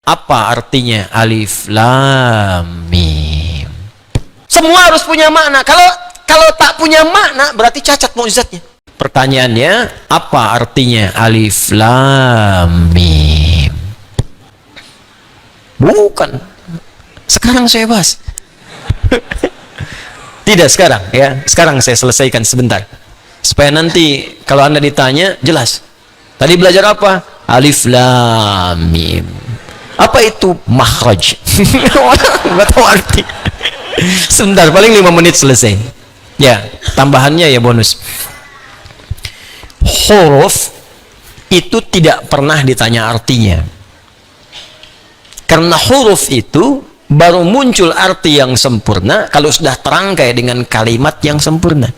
Apa artinya alif lam mim? Semua harus punya makna. Kalau tak punya makna berarti cacat mukjizatnya. Pertanyaannya, apa artinya alif lam mim? Bukan. Sekarang saya bahas. Tidak sekarang ya. Sekarang saya selesaikan sebentar. Supaya nanti kalau Anda ditanya jelas. Tadi belajar apa? Alif lam mim. Apa itu makhraj? Nggak tahu arti. Sebentar, paling 5 menit selesai. Ya, tambahannya ya bonus. Huruf itu tidak pernah ditanya artinya. Karena huruf itu baru muncul arti yang sempurna kalau sudah terangkai dengan kalimat yang sempurna.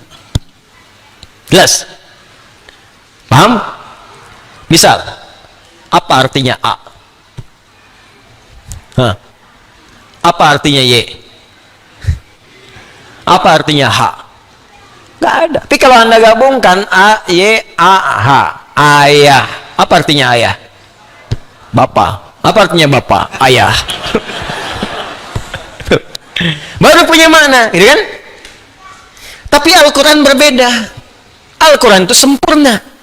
Jelas? Paham? Misal, apa artinya A? Hah. Apa artinya Y? Apa artinya H? Gak ada. Tapi kalau Anda gabungkan A, Y, A, H, ayah. Apa artinya ayah? Bapak. Apa artinya bapak? Ayah. Baru punya makna, gitu kan? Tapi Al-Quran berbeda. Al-Quran itu sempurna.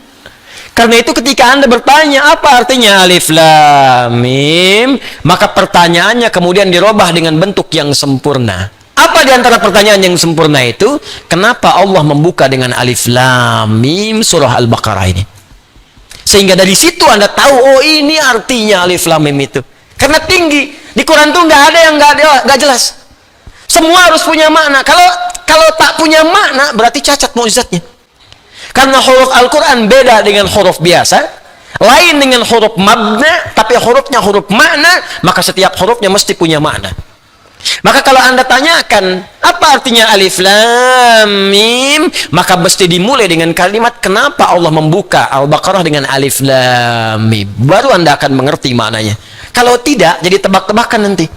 Karena itu ketika Anda bertanya apa artinya alif lam mim, maka pertanyaannya kemudian dirubah dengan bentuk yang sempurna. Apa di antara pertanyaan yang sempurna itu? Kenapa Allah membuka dengan alif lam mim surah Al-Baqarah ini? Sehingga dari situ Anda tahu, oh ini artinya alif lam mim itu. Karena tinggi. Di Quran tuh nggak ada yang nggak jelas. Semua harus punya makna. Kalau tak punya makna berarti cacat mukjizatnya. Karena huruf Al-Quran beda dengan huruf biasa, lain dengan huruf mabna, tapi hurufnya huruf makna, maka setiap hurufnya mesti punya makna. Maka kalau Anda tanyakan apa artinya alif lam mim, maka mesti dimulai dengan kalimat kenapa Allah membuka Al-Baqarah dengan alif lam mim. Baru Anda akan mengerti maknanya. Kalau tidak, jadi tebak-tebakan nanti.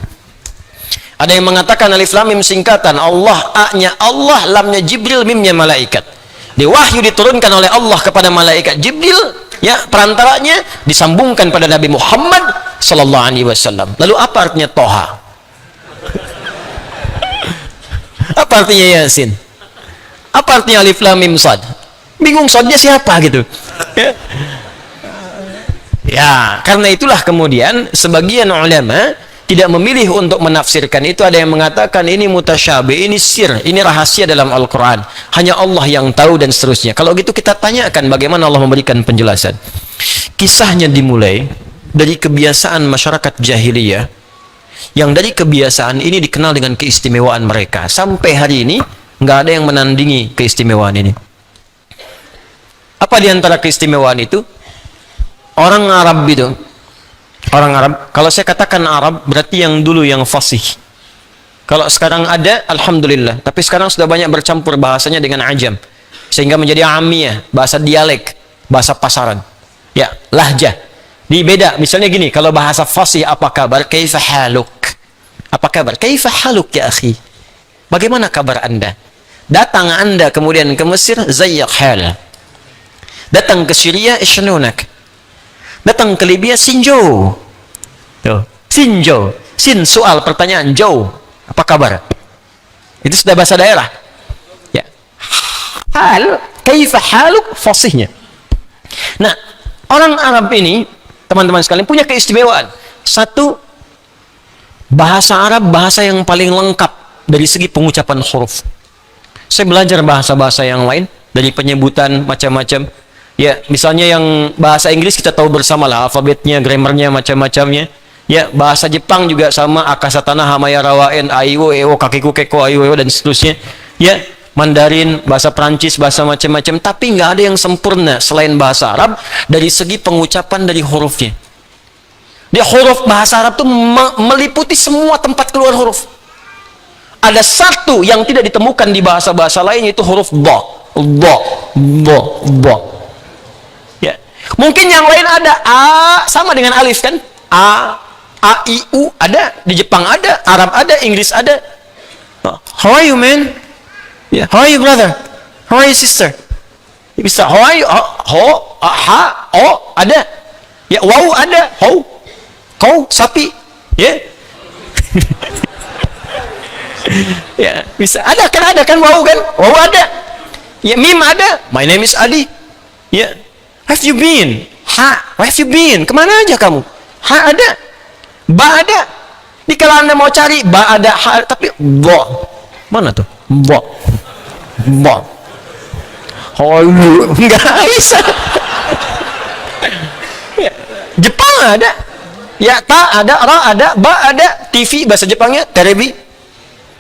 Ada yang mengatakan alif lam mim singkatan, Allah, A-nya Allah, lamnya Jibril, mimnya malaikat. Di wahyu diturunkan oleh Allah kepada malaikat Jibril, ya, perantaranya disambungkan pada Nabi Muhammad sallallahu alaihi wasallam. Lalu apa artinya Toha? Apa artinya Yasin? Apa artinya alif lam mim sad? Bingung sadnya siapa gitu. Ya, karena itulah kemudian sebagian ulama tidak memilih untuk menafsirkan itu. Ada yang mengatakan ini mutasyabih, ini sir, ini rahasia dalam Al-Quran, hanya Allah yang tahu dan seterusnya. Kalau gitu kita tanyakan bagaimana Allah memberikan penjelasan. Kisahnya dimulai dari kebiasaan masyarakat jahiliyah, yang dari kebiasaan ini dikenal dengan keistimewaan mereka. Sampai hari ini nggak ada yang menandingi keistimewaan ini. Apa diantara keistimewaan itu? Orang Arab itu, orang Arab, kalau saya katakan Arab berarti yang dulu yang fasih. Kalau sekarang ada, alhamdulillah. Tapi sekarang sudah banyak bercampur bahasanya dengan ajam, sehingga menjadi amiyah, bahasa dialek, bahasa pasaran. Ya, lahjah. Ini beda. Misalnya gini, kalau bahasa fasih, apa kabar? Kaifa haluk? Apa kabar? Kaifa haluk ya akhi? Bagaimana kabar Anda? Datang Anda kemudian ke Mesir, zayyak hal. Datang ke Syria, ishnunak. Datang ke Libya, sinjo. Tuh, sinjo. Sin soal pertanyaan, jo. Apa kabar? Itu sudah bahasa daerah. Ya. Hal, kaifa haluk, fasihnya. Nah, orang Arab ini, teman-teman sekalian, punya keistimewaan. Satu, bahasa Arab bahasa yang paling lengkap dari segi pengucapan huruf. Saya belajar bahasa-bahasa yang lain dari penyebutan macam-macam. Ya, misalnya yang bahasa Inggris kita tahu bersama lah, alfabetnya, grammarnya, macam-macamnya. Ya, bahasa Jepang juga sama, akasatana, hamaya, rawaen, aiwo, eo, kakiku, keko, aiwo, dan seterusnya. Ya, Mandarin, bahasa Prancis, bahasa macam-macam. Tapi nggak ada yang sempurna selain bahasa Arab dari segi pengucapan dari hurufnya. Dia huruf bahasa Arab itu meliputi semua tempat keluar huruf. Ada satu yang tidak ditemukan di bahasa-bahasa lain, yaitu huruf dha. Dha. Ya. Mungkin yang lain ada a sama dengan alif kan? A, I, U ada, di Jepang ada, Arab ada, Inggris ada. How are you, man? Yeah. How are you, brother? How are you, sister? Bisa, how are you? Ho, ha, o ada. Ya, wow ada, how. Kau sapi, ya. Ya, bisa. Ada kan wau kan? Wau ada. Ya, mim ada. My name is Adi. Ya. Have you been? Ha, where have you been? Kemana aja kamu? Ha ada. Ba ada. Di kalau Anda mau cari ba ada, ha, tapi bo. Mana tuh? Bo. Bo. Oh, enggak bisa. Ya. Jepang ada. Ya, ta ada, ra ada, ba ada, TV bahasa Jepangnya terebi.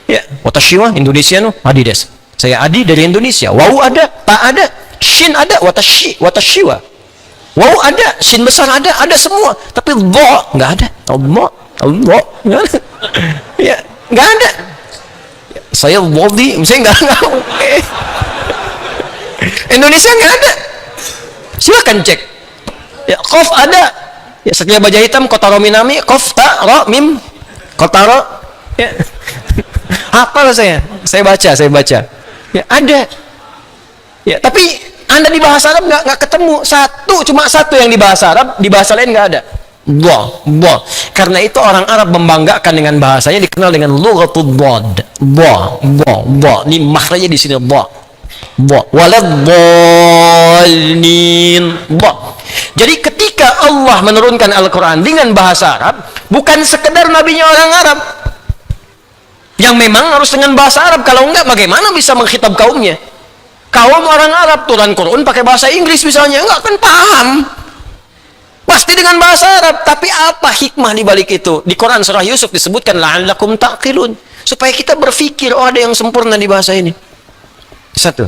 Ya, watashi wa Indonesia no Adi des. Saya Adi dari Indonesia. Wau ada, ta ada, shin ada, watashi wa. Wau ada, shin besar ada semua. Tapi dha enggak ada. Allah, enggak ada. Ya, enggak ada. Ya, saya wadi, saya enggak. Indonesia enggak ada. Silakan cek. Ya, qaf ada. Ya, sekian baja hitam kotaro minami, qaf ta ra mim kotaro. Ya. Hafal saya baca. Ya, ada. Ya, tapi Anda di bahasa Arab nggak ketemu cuma satu yang di bahasa Arab, di bahasa lain nggak ada. Bo. Karena itu orang Arab membanggakan dengan bahasanya, dikenal dengan lughatul dhad. Bo. Ini makhrajnya di sini bo. Waladhdallin. Bo. Jadi ketika Allah menurunkan Al-Quran dengan bahasa Arab, bukan sekedar nabinya orang Arab yang memang harus dengan bahasa Arab, kalau enggak bagaimana bisa mengkhitab kaumnya? Kaum orang Arab turun Quran pakai bahasa Inggris misalnya, enggak akan paham. Pasti dengan bahasa Arab. Tapi apa hikmah di balik itu? Di Quran surah Yusuf disebutkan la'allakum taqilun, supaya kita berpikir, oh ada yang sempurna di bahasa ini. Satu.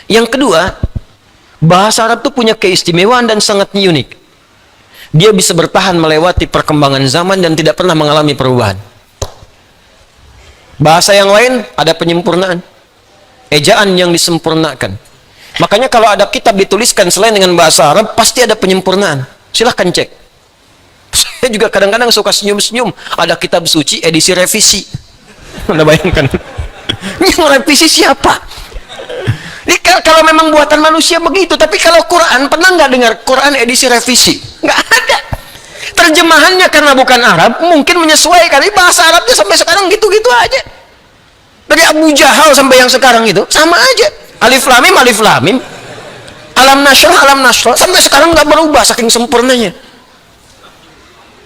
Yang kedua, bahasa Arab itu punya keistimewaan dan sangat unik. Dia bisa bertahan melewati perkembangan zaman dan tidak pernah mengalami perubahan. Bahasa yang lain ada penyempurnaan, ejaan yang disempurnakan. Makanya kalau ada kitab dituliskan selain dengan bahasa Arab, pasti ada penyempurnaan. Silahkan cek. Saya juga kadang-kadang suka senyum-senyum. Ada kitab suci edisi revisi. Anda bayangkan? Yang revisi siapa? Ini kalau memang buatan manusia begitu. Tapi kalau Quran, pernah nggak dengar Quran edisi revisi? Nggak ada. Terjemahannya karena bukan Arab, mungkin menyesuaikan. Ini bahasa Arabnya sampai sekarang gitu-gitu aja. Dari Abu Jahal sampai yang sekarang itu sama aja. Alif lam mim, alam nasrah, sampai sekarang nggak berubah saking sempurnanya.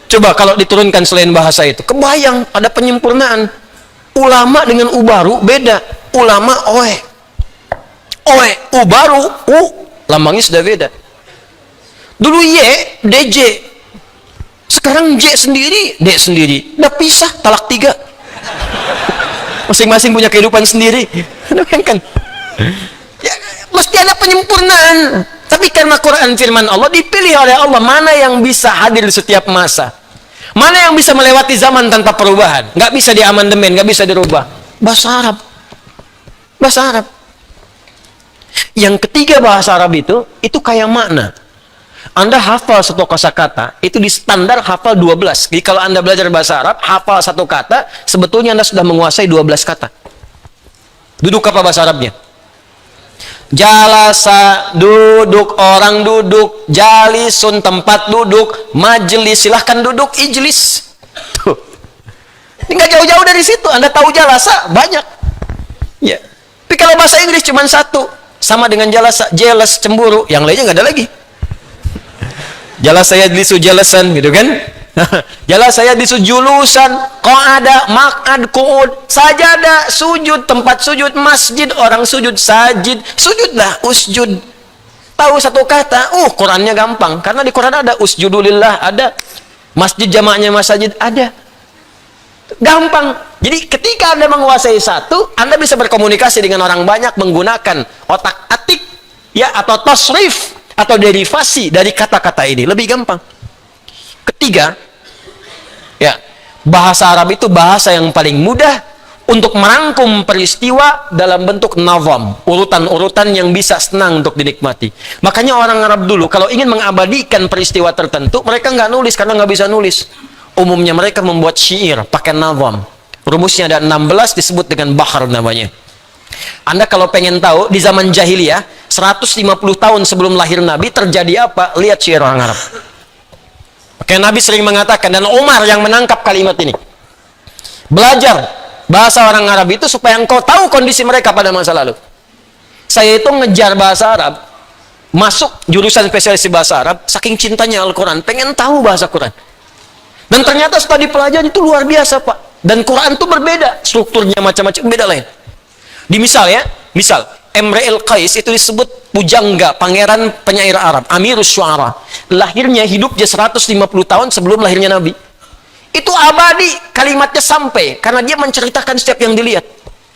Coba kalau diturunkan selain bahasa itu, kebayang ada penyempurnaan. Ulama dengan ubaru beda. Ulama ubaru lambangnya sudah beda. Dulu DJ, sekarang J sendiri, D sendiri, udah pisah, talak 3. Masing-masing punya kehidupan sendiri. Kan? Ya, mesti ada penyempurnaan. Tapi karena Quran firman Allah, dipilih oleh Allah mana yang bisa hadir di setiap masa, mana yang bisa melewati zaman tanpa perubahan, nggak bisa diamandemen, nggak bisa dirubah. Bahasa Arab. Yang ketiga, bahasa Arab itu kayak makna. Anda hafal satu kosakata, itu di standar hafal 12. Jadi kalau Anda belajar bahasa Arab, hafal satu kata, sebetulnya Anda sudah menguasai 12 kata. Duduk apa bahasa Arabnya? Jalasa, duduk, orang duduk. Jalisun, tempat duduk. Majelis, silahkan duduk. Ijlis. Tuh. Ini nggak jauh-jauh dari situ. Anda tahu jalasa, banyak. Ya. Tapi kalau bahasa Inggris cuma satu. Sama dengan jalasa, jealous, cemburu. Yang lainnya nggak ada lagi. Jelas saya disu jelasan gitu kan. Jelas saya disu julusan, qa'ada, maq'ad, qu'ud, sajadah, sujud, tempat sujud, masjid, orang sujud, sajid, sujudlah, usjud. Tahu satu kata, Qurannya gampang karena di Quran ada usjudulillah, ada masjid jamaknya masjid, ada. Gampang. Jadi ketika Anda menguasai satu, Anda bisa berkomunikasi dengan orang banyak menggunakan otak atik ya, atau tasrif atau derivasi dari kata-kata ini, lebih gampang. Ketiga, ya, bahasa Arab itu bahasa yang paling mudah untuk merangkum peristiwa dalam bentuk nazam, urutan-urutan yang bisa senang untuk dinikmati. Makanya orang Arab dulu kalau ingin mengabadikan peristiwa tertentu, mereka nggak nulis karena nggak bisa nulis. Umumnya mereka membuat syair pakai nazam. Rumusnya ada 16, disebut dengan bahar namanya. Anda kalau pengen tahu di zaman jahiliyah 150 tahun sebelum lahir Nabi terjadi apa, lihat syair orang Arab. Makanya Nabi sering mengatakan, dan Umar yang menangkap kalimat ini, belajar bahasa orang Arab itu supaya engkau tahu kondisi mereka pada masa lalu. Saya itu ngejar bahasa Arab, masuk jurusan spesialis bahasa Arab, saking cintanya Al-Quran, pengen tahu bahasa Quran. Dan ternyata setelah dipelajari itu luar biasa, Pak. Dan Quran itu berbeda, strukturnya macam-macam, beda lain. Di misal Imrul Qais itu disebut pujangga, pangeran penyair Arab, Amirus Syu'ara. Lahirnya hidup dia 150 tahun sebelum lahirnya Nabi. Itu abadi kalimatnya sampai karena dia menceritakan setiap yang dilihat.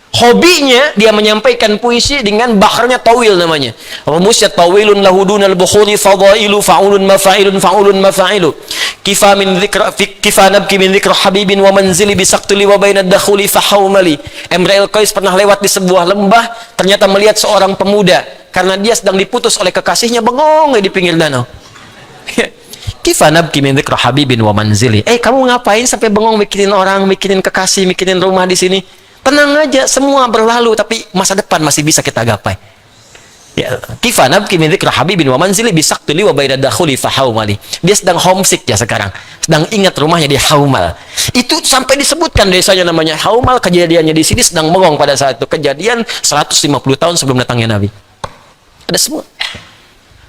Hobinya dia menyampaikan puisi dengan baharnya tawil namanya. Rumusnya tawilun lahudunal bukhuri fadailu fa'ulun mafa'ilun fa'ulun mafa'ilu. Kifa nabki min dzikra habibin wa manzili bisaqtuli wa bainad dakhuli fahawmali. Imrul Qais pernah lewat di sebuah lembah, ternyata melihat seorang pemuda karena dia sedang diputus oleh kekasihnya, bengong di pinggir danau. Kifa nabki min dzikra habibin wa manzili. Kamu ngapain sampai bengong mikirin orang, mikirin kekasih, mikirin rumah di sini? Tenang aja, semua berlalu, tapi masa depan masih bisa kita gapai. Ya, kifa nabki min dzikra habibin wa manzili bisaqtuli wa bainad dakhuli fahawmali. Dia sedang homesick ya sekarang. Sedang ingat rumahnya di Haumal. Itu sampai disebutkan desanya namanya Haumal, kejadiannya di sini sedang bengong pada saat itu. Kejadian 150 tahun sebelum datangnya Nabi. Ada semua.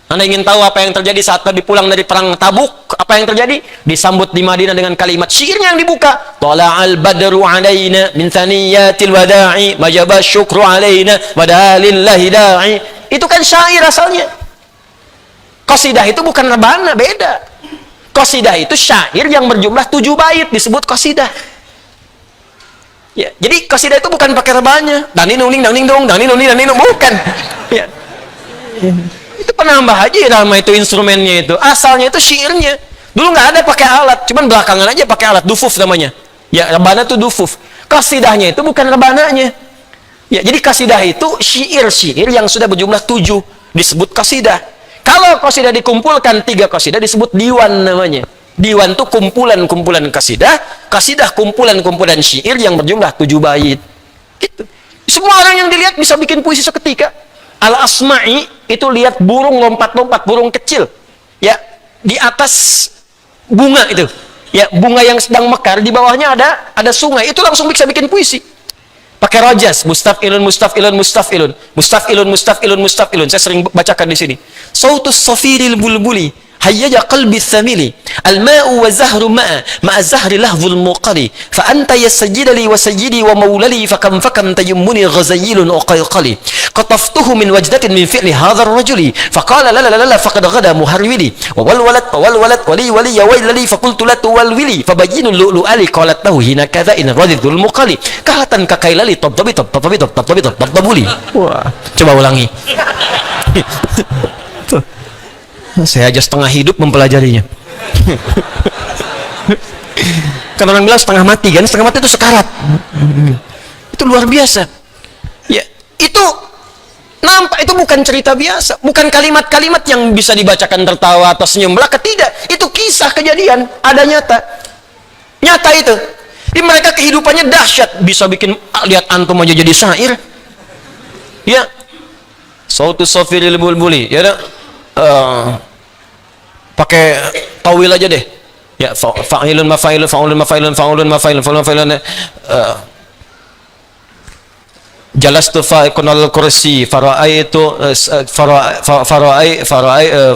Anda ingin tahu apa yang terjadi saat Nabi pulang dari perang Tabuk? Apa yang terjadi? Disambut di Madinah dengan kalimat syairnya yang dibuka. Tala'al badru alaina min thaniyatil wada'i majaba syukru alaina wadalillahi da'i. Itu kan syair asalnya. Qasidah itu bukan rebana, beda. Qasidah itu syair yang berjumlah 7 bait disebut qasidah. Ya, jadi qasidah itu bukan pakai rebanya. Dani nuning dang ning dong, dani nuning bukan. Ya. Itu penambah aja irama itu instrumennya itu. Asalnya itu syairnya. Dulu nggak ada pakai alat, cuman belakangan aja pakai alat, dufuf namanya. Ya, rebana itu dufuf. Qasidahnya itu bukan rebananya. Ya, jadi qasidah itu syair-syair yang sudah berjumlah 7 disebut qasidah. Kalau qasidah dikumpulkan 3 qasidah disebut diwan namanya. Diwan itu kumpulan-kumpulan qasidah, qasidah kumpulan-kumpulan syair yang berjumlah 7 bait. Gitu. Semua orang yang dilihat bisa bikin puisi seketika. Al-Asma'i itu lihat burung lompat-lompat, burung kecil ya di atas bunga itu, ya bunga yang sedang mekar, di bawahnya ada sungai, itu langsung bisa bikin puisi pakai rojas, mustafilun mustafilun mustafilun mustafilun mustafilun mustafilun. Saya sering bacakan di sini. Sautus safiril bulbuli hayyaja qalbi thamili al-ma'u wa zahru ma'a zahri lahzul muqali fa anta yasjidali wa sayyidi wa maulali fakam tayammuni ghazayilun uqayqali qataftuhu min wajdatin min fi'li hadha ar-rajuli faqala la la la faqad ghada muharwili wa walwalat wali ya waylali faqultu la tuwalwili fabayyinu lu'lu'ali qalat lahu hina kadha in radidul muqali kahatan kakailali tabtabi wah, coba ulangi. Saya aja setengah hidup mempelajarinya. Karena orang bilang setengah mati kan, setengah mati itu sekarat. Itu luar biasa. Ya, itu nampak itu bukan cerita biasa, bukan kalimat-kalimat yang bisa dibacakan tertawa atau senyum belaka, tidak. Itu kisah kejadian, ada nyata. Nyata itu. Di mereka kehidupannya dahsyat, bisa bikin lihat antum aja jadi syair. Ya. Sautus safiril bulbuli, ya pakai tawil aja deh ya, fa'ilun mafa'ilun fa'ulun mafa'ilun fa'ulun mafa'ilun fa'ulun mafa'ilun jalastu fa'ikun kursi fara'aitu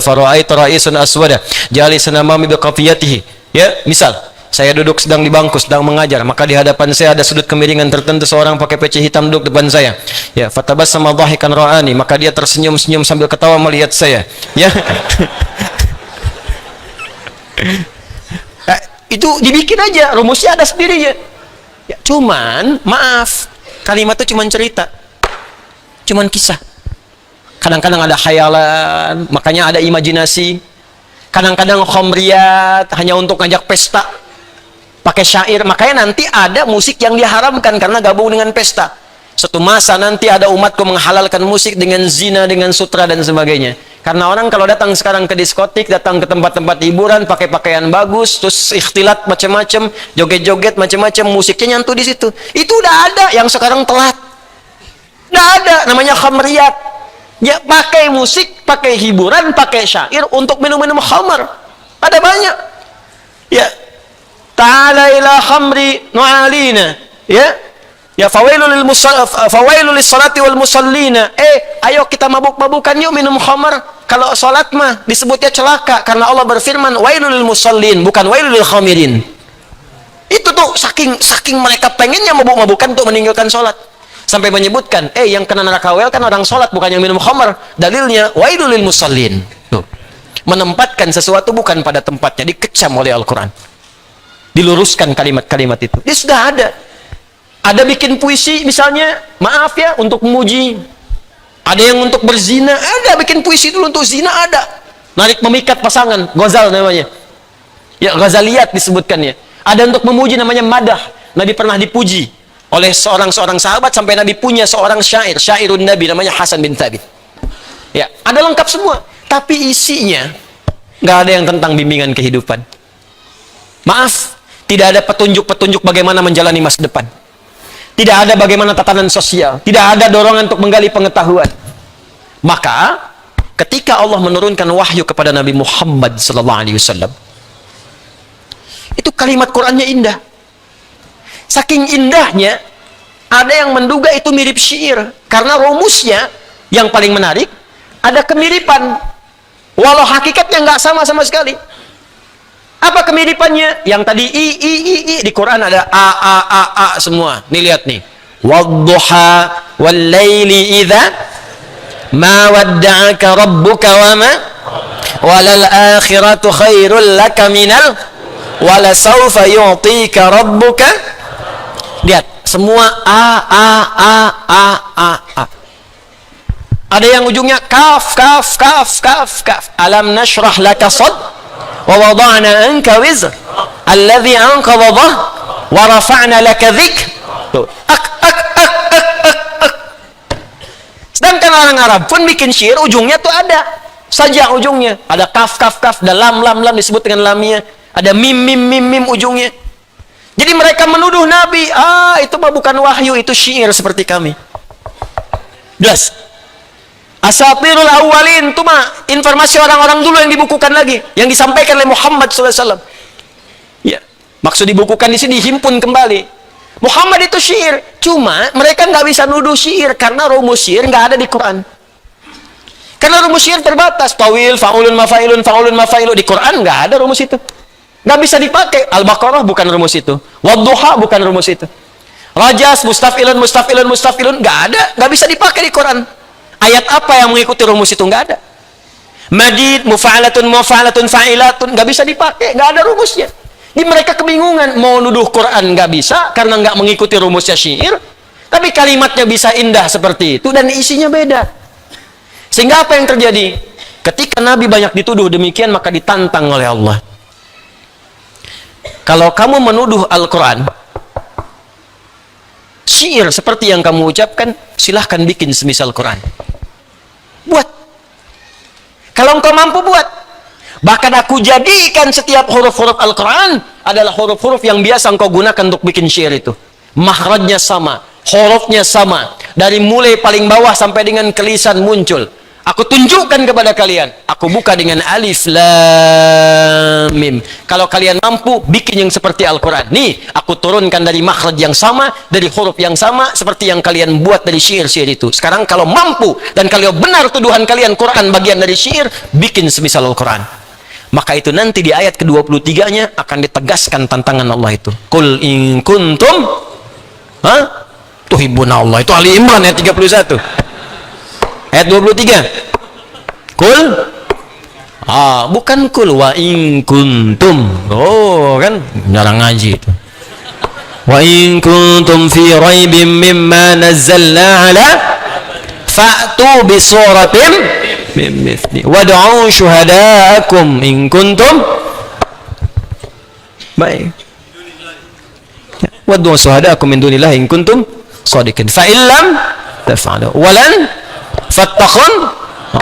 fara'aitu ra'isun aswada jalisan amami biqafiyatihi. Ya, misal saya duduk sedang di bangku sedang mengajar, maka di hadapan saya ada sudut kemiringan tertentu, seorang pakai peci hitam duduk depan saya. Ya, fatabassama dhahikan ra'ani, maka dia tersenyum-senyum sambil ketawa melihat saya. Ya. Itu dibikin aja, rumusnya ada sendirinya. Ya, cuman maaf, kalimat itu cuman cerita, cuman kisah. Kadang-kadang ada khayalan, makanya ada imajinasi. Kadang-kadang khamriyat, hanya untuk ngajak pesta, pakai syair. Makanya nanti ada musik yang diharamkan karena gabung dengan pesta. Suatu masa nanti ada umatku menghalalkan musik dengan zina, dengan sutra dan sebagainya. Karena orang kalau datang sekarang ke diskotik, datang ke tempat-tempat hiburan, pakai pakaian bagus, terus ikhtilat macam-macam, joget-joget macam-macam, musiknya nyantu di situ. Itu udah ada, yang sekarang telat. Udah ada, namanya khamriyat. Ya, pakai musik, pakai hiburan, pakai syair untuk minum-minum khamar. Ada banyak. Ya, ta'ala ila khamri nu'alina. Ya, ya fawailul lis salati wal musallina. Ayo kita mabuk-mabukan yuk, minum khamar. Kalau salat mah disebutnya celaka karena Allah berfirman wailul lil musallin, bukan wailul lil khamirin. Itu tuh saking mereka pengennya mabuk-mabukan untuk meninggalkan salat. Sampai menyebutkan, yang kena neraka kan orang salat, bukan yang minum khamar. Dalilnya wailul lil musallin. Tuh. Menempatkan sesuatu bukan pada tempatnya, dikecam oleh Al-Qur'an. Diluruskan kalimat-kalimat itu. Dia sudah ada. Ada bikin puisi misalnya, maaf ya, untuk memuji. Ada yang untuk berzina, ada bikin puisi dulu untuk zina, ada. Narik memikat pasangan, ghazal namanya. Ya, ghazaliyat disebutkannya. Ada untuk memuji namanya madah. Nabi pernah dipuji oleh seorang sahabat sampai Nabi punya seorang syairun Nabi namanya Hasan bin Thabit. Ya, ada lengkap semua. Tapi isinya nggak ada yang tentang bimbingan kehidupan. Maaf, tidak ada petunjuk-petunjuk bagaimana menjalani masa depan. Tidak ada bagaimana tatanan sosial. Tidak ada dorongan untuk menggali pengetahuan. Maka, ketika Allah menurunkan wahyu kepada Nabi Muhammad SAW, itu kalimat Qur'annya indah. Saking indahnya, ada yang menduga itu mirip syair. Karena rumusnya, yang paling menarik, ada kemiripan. Walau hakikatnya nggak sama sekali. Apa kemiripannya? Yang tadi i di Quran ada a semua. Nih lihat nih. Wadduha wal laili idza ma wadda'aka rabbuka wa ma walal akhiratu khairul laka minal wala sawfa yu'tika rabbuka. Lihat, semua a. Ada yang ujungnya kaf. Alam nashrah laka wa wada'na anka wizr alladhi anqadha dhahrak wa rafa'na laka dzikr. Sedangkan orang Arab pun bikin syair ujungnya tuh ada saja, ujungnya ada kaf dan lam disebut dengan lamnya, ada mim ujungnya. Jadi mereka menuduh Nabi, itu mah bukan wahyu, itu syair seperti kami. Jelas. Asatirul awwalin itu mah informasi orang-orang dulu yang dibukukan lagi, yang disampaikan oleh Muhammad SAW. Ya, maksud dibukukan di sini dihimpun kembali. Muhammad itu syair, cuma mereka nggak bisa nuduh syair karena rumus syair nggak ada di Quran. Karena rumus syair terbatas, tawil, faulun, mafailun di Quran nggak ada rumus itu, nggak bisa dipakai. Al-Baqarah bukan rumus itu, Wadduha bukan rumus itu, Rajas, mustafilun nggak ada, nggak bisa dipakai di Quran. Ayat apa yang mengikuti rumus itu? Nggak ada. Madid, mufa'alatun, fa'ilatun, nggak bisa dipakai, nggak ada rumusnya. Jadi mereka kebingungan, mau nuduh Quran nggak bisa karena nggak mengikuti rumusnya syair, tapi kalimatnya bisa indah seperti itu dan isinya beda. Sehingga apa yang terjadi? Ketika Nabi banyak dituduh demikian, maka ditantang oleh Allah. Kalau kamu menuduh Al-Quran syair seperti yang kamu ucapkan, silahkan bikin semisal Quran. Buat. Kalau engkau mampu buat. Bahkan aku jadikan setiap huruf-huruf Al-Quran adalah huruf-huruf yang biasa engkau gunakan untuk bikin syair itu. Makhrajnya sama, hurufnya sama. Dari mulai paling bawah sampai dengan ke lisan muncul. Aku tunjukkan kepada kalian. Aku buka dengan alif, lam, mim. Kalau kalian mampu, bikin yang seperti Al-Quran. Nih, aku turunkan dari makhraj yang sama, dari huruf yang sama, seperti yang kalian buat dari syair-syair itu. Sekarang kalau mampu, dan kalau benar tuduhan kalian Quran bagian dari syair, bikin semisal Al-Quran. Maka itu nanti di ayat ke-23-nya akan ditegaskan tantangan Allah itu. Qul in kuntum tuhibbuna Allah. Itu Ali Imran ayat 31. Ayat 23. Kul. Bukan kul wa in kuntum. Oh, kan jarang ngaji itu. Wa in kuntum fi raibim mimma nazzalna ala fa'tu bi suratin min mithli wad'u syuhada'akum in kuntum. Baik. Wad'u syuhada'akum min dunillahi in kuntum shadiqin. Fa illam taf'alu walan fattaqun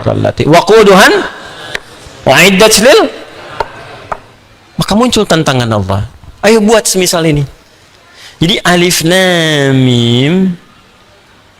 allati waquduhan wa'iddat lil. Maka muncul tantangan Allah, ayo buat semisal ini. Jadi alif lam mim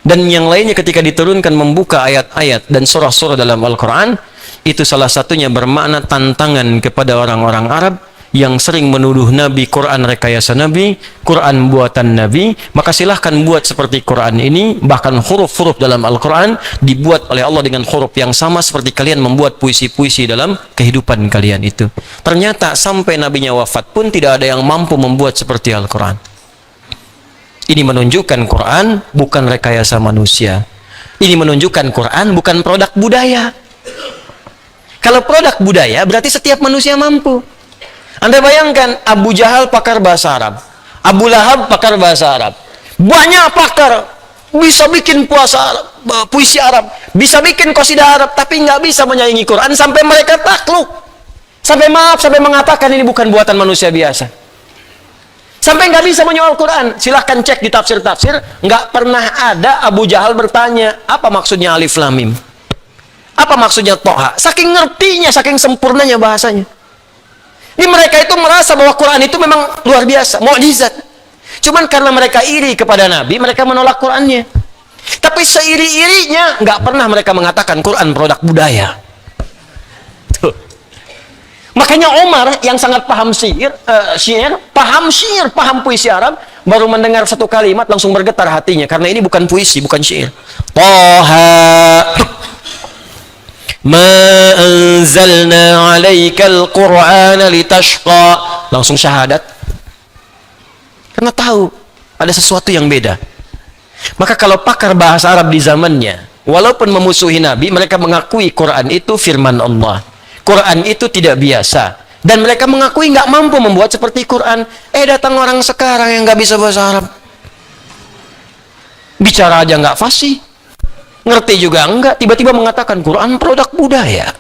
dan yang lainnya ketika diturunkan membuka ayat-ayat dan surah-surah dalam Al-Quran, itu salah satunya bermakna tantangan kepada orang-orang Arab yang sering menuduh Nabi Quran rekayasa Nabi, Quran buatan Nabi, maka silahkan buat seperti Quran ini, bahkan huruf-huruf dalam Al-Quran dibuat oleh Allah dengan huruf yang sama seperti kalian membuat puisi-puisi dalam kehidupan kalian itu. Ternyata sampai Nabinya wafat pun tidak ada yang mampu membuat seperti Al-Quran. Ini menunjukkan Quran bukan rekayasa manusia. Ini menunjukkan Quran bukan produk budaya. Kalau produk budaya berarti setiap manusia mampu. Anda bayangkan Abu Jahal pakar bahasa Arab, Abu Lahab pakar bahasa Arab, banyak pakar bisa bikin puisi Arab, bisa bikin qasidah Arab, tapi nggak bisa menyaingi Quran sampai mereka takluk, sampai mengatakan ini bukan buatan manusia biasa, sampai nggak bisa menyoal Quran. Silahkan cek di tafsir-tafsir, nggak pernah ada Abu Jahal bertanya apa maksudnya alif lam mim, apa maksudnya toha, saking ngertinya, saking sempurnanya bahasanya. Ini mereka itu merasa bahwa Quran itu memang luar biasa, mukjizat. Cuman karena mereka iri kepada Nabi, mereka menolak Qurannya. Tapi seiri-irinya, nggak pernah mereka mengatakan Quran produk budaya. Tuh. Makanya Umar yang sangat paham paham puisi Arab, baru mendengar satu kalimat langsung bergetar hatinya. Karena ini bukan puisi, bukan syair. Toha. Ma anzalna 'alaikal Qur'ana litashqa. Langsung syahadat. Karena tahu ada sesuatu yang beda. Maka kalau pakar bahasa Arab di zamannya, walaupun memusuhi Nabi, mereka mengakui Quran itu firman Allah. Quran itu tidak biasa. Dan mereka mengakui nggak mampu membuat seperti Quran. Datang orang sekarang yang nggak bisa bahasa Arab. Bicara aja nggak fasih. Ngerti juga enggak, tiba-tiba mengatakan Quran produk budaya.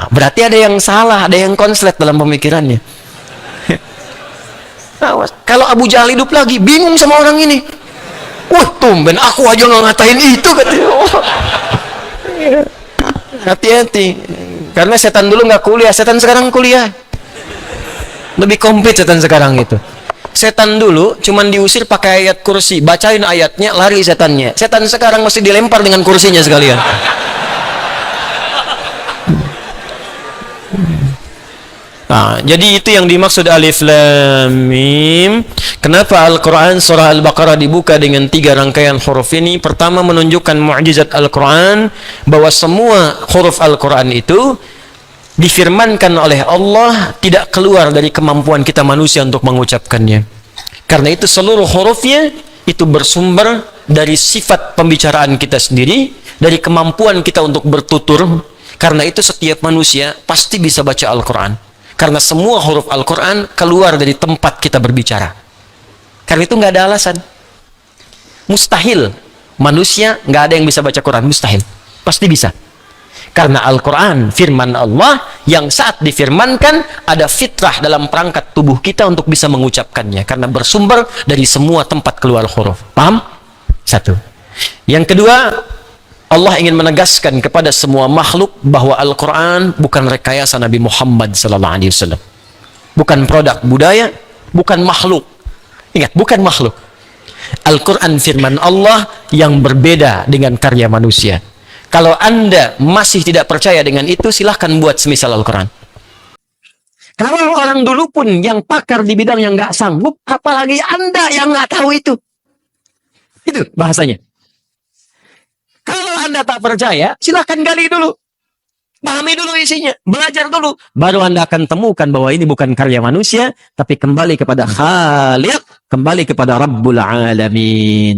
Berarti ada yang salah, ada yang konslet dalam pemikirannya. Kalau Abu Jahal hidup lagi, bingung sama orang ini. Tumben aku aja nggak ngatain itu, katanya. Hati-hati, karena setan dulu nggak kuliah, setan sekarang kuliah. Lebih komplit setan sekarang itu. Setan dulu cuman diusir pakai ayat kursi, bacain ayatnya, lari setannya. Setan sekarang mesti dilempar dengan kursinya sekalian. Jadi itu yang dimaksud alif lam mim. Kenapa Al-Quran surah Al-Baqarah dibuka dengan 3 rangkaian huruf ini? Pertama, menunjukkan mukjizat Al-Quran, bahwa semua huruf Al-Quran itu difirmankan oleh Allah, tidak keluar dari kemampuan kita manusia untuk mengucapkannya. Karena itu seluruh hurufnya itu bersumber dari sifat pembicaraan kita sendiri, dari kemampuan kita untuk bertutur. Karena itu setiap manusia pasti bisa baca Al-Quran. Karena semua huruf Al-Quran keluar dari tempat kita berbicara. Karena itu nggak ada alasan. Mustahil manusia nggak ada yang bisa baca Quran, mustahil. Pasti bisa. Karena Al-Quran firman Allah yang saat difirmankan ada fitrah dalam perangkat tubuh kita untuk bisa mengucapkannya. Karena bersumber dari semua tempat keluar huruf. Paham? Satu. Yang kedua, Allah ingin menegaskan kepada semua makhluk bahwa Al-Quran bukan rekayasa Nabi Muhammad SAW. Bukan produk budaya, bukan makhluk. Ingat, bukan makhluk. Al-Quran firman Allah yang berbeda dengan karya manusia. Kalau Anda masih tidak percaya dengan itu, silahkan buat semisal Al-Quran. Kalau orang dulu pun yang pakar di bidang yang nggak sanggup, apalagi Anda yang nggak tahu itu. Itu bahasanya. Kalau Anda tak percaya, silahkan gali dulu. Pahami dulu isinya. Belajar dulu. Baru Anda akan temukan bahwa ini bukan karya manusia, tapi kembali kepada Khaliq, kembali kepada Rabbul Alamin.